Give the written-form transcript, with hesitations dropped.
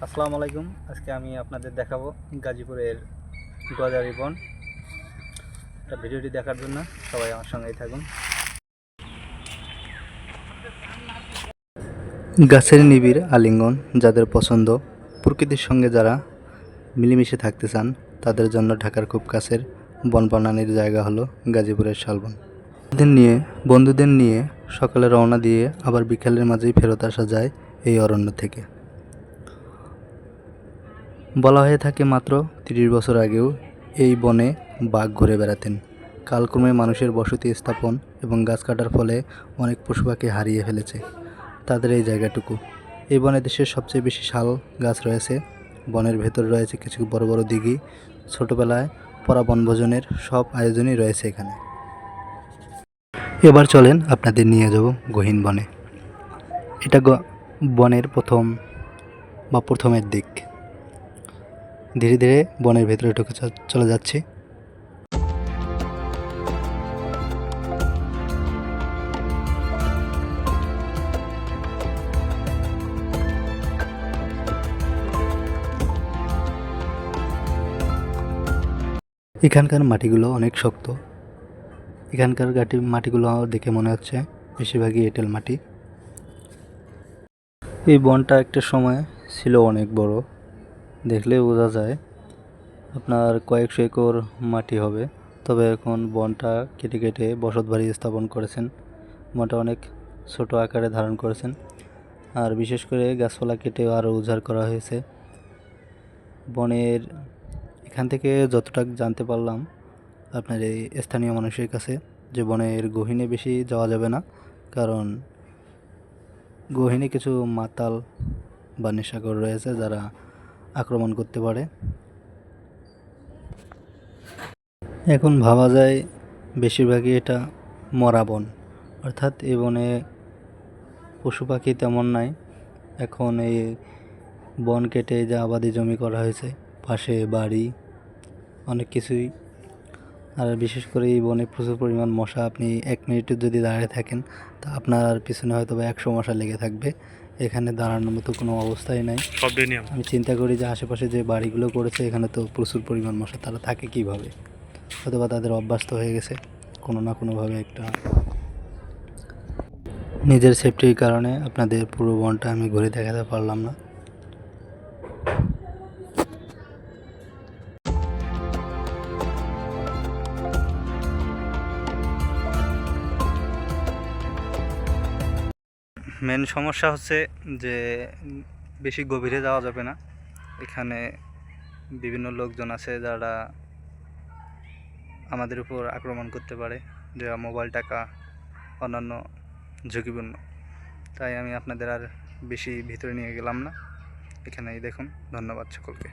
আসসালামু আলাইকুম। আজকে আমি আপনাদের দেখাবো গাজীপুরের গজারি বন। ভিডিওটি দেখার জন্য সবাই আমার সঙ্গেই থাকুন। গাছের নিবিড় আলিঙ্গন যাদের পছন্দ, প্রকৃতির সঙ্গে যারা মিলেমিশে থাকতে চান, তাদের জন্য ঢাকার খুব কাছের বনবনানীর জায়গা হলো গাজীপুরের শালবন। বন্ধুদের নিয়ে সকালে রওনা দিয়ে আবার বিকেলের মাঝেই ফেরত আসা যায় এই অরণ্য থেকে। বলা হয়ে থাকে মাত্র ৩০ বছর আগেও এই বনে বাঘ ঘুরে বেড়াতেন। কালক্রমে মানুষের বসতি স্থাপন এবং গাছ কাটার ফলে অনেক পশু পাখি হারিয়ে ফেলেছে তাদের এই জায়গাটুকু। এই বনে দেশের সবচেয়ে বেশি শাল গাছ রয়েছে। বনের ভেতর রয়েছে কিছু বড় বড় দিঘি। ছোটোবেলায় পরা বনভোজনের সব আয়োজনই রয়েছে এখানে। এবার চলেন আপনাদের নিয়ে যাব গহীন বনে। এটা বনের প্রথমের দিক। ধীরে ধীরে বনের ভেতরে ঢুকে চলে যাচ্ছি। এখানকার মাটিগুলো অনেক শক্ত। এখানকার মাটিগুলো দেখে মনে হচ্ছে বেশিরভাগই এঁটেল মাটি। এই বনটা একটা সময় ছিল অনেক বড়, দেখলে বোঝা যায় আপনার কয়েকশো একর মাটি হবে। তবে এখন বনটা কেটে কেটে বসতবাড়ি স্থাপন করেছেন। বনটা অনেক ছোট আকারে ধারণ করেছেন, আর বিশেষ করে গাছপালা কেটে আরও উজাড় করা হয়েছে। বনের এখান থেকে যতটা জানতে পারলাম আপনার এই স্থানীয় মানুষের কাছে, যে বনের গহীনে বেশি যাওয়া যাবে না, কারণ গহীনে কিছু মাতাল বা নেশাখোর রয়েছে যারা আক্রমণ করতে পারে। এখন ভাবা যায় বেশিরভাগই এটা মরা বন, অর্থাৎ এই বনে পশু পাখি তেমন নাই। এখন এই বন কেটে যে আবাদি জমি করা হয়েছে, পাশে বাড়ি, অনেক কিছুই। আর বিশেষ করে এই বনে প্রচুর পরিমাণ মশা। আপনি 1 মিনিটও যদি দাঁড়িয়ে থাকেন তা আপনার পিছনে হয়তো বা 100 মশা লেগে থাকবে। এখানে দাঁড়ানোর মতো কোনো অবস্থাই নাই। আমি চিন্তা করি যে আশেপাশে যে বাড়িগুলো করেছে এখানে তো প্রচুর পরিমাণ মশা, তারা থাকে কীভাবে? অথবা তাদের অভ্যাস তো হয়ে গেছে কোনো না কোনোভাবে একটা। নিজের সেফটির কারণে আপনাদের পুরো বনটা আমি ঘুরে দেখাতে পারলাম না। মেন সমস্যা হচ্ছে যে বেশি গভীরে যাওয়া যাবে না। এখানে বিভিন্ন লোকজন আছে যারা আমাদের উপর আক্রমণ করতে পারে, যে মোবাইল টাকা অন্যান্য ঝুঁকিপূর্ণ। তাই আমি আপনাদের আর বেশি ভিতরে নিয়ে গেলাম না। এখানেই দেখুন। ধন্যবাদ সকলকে।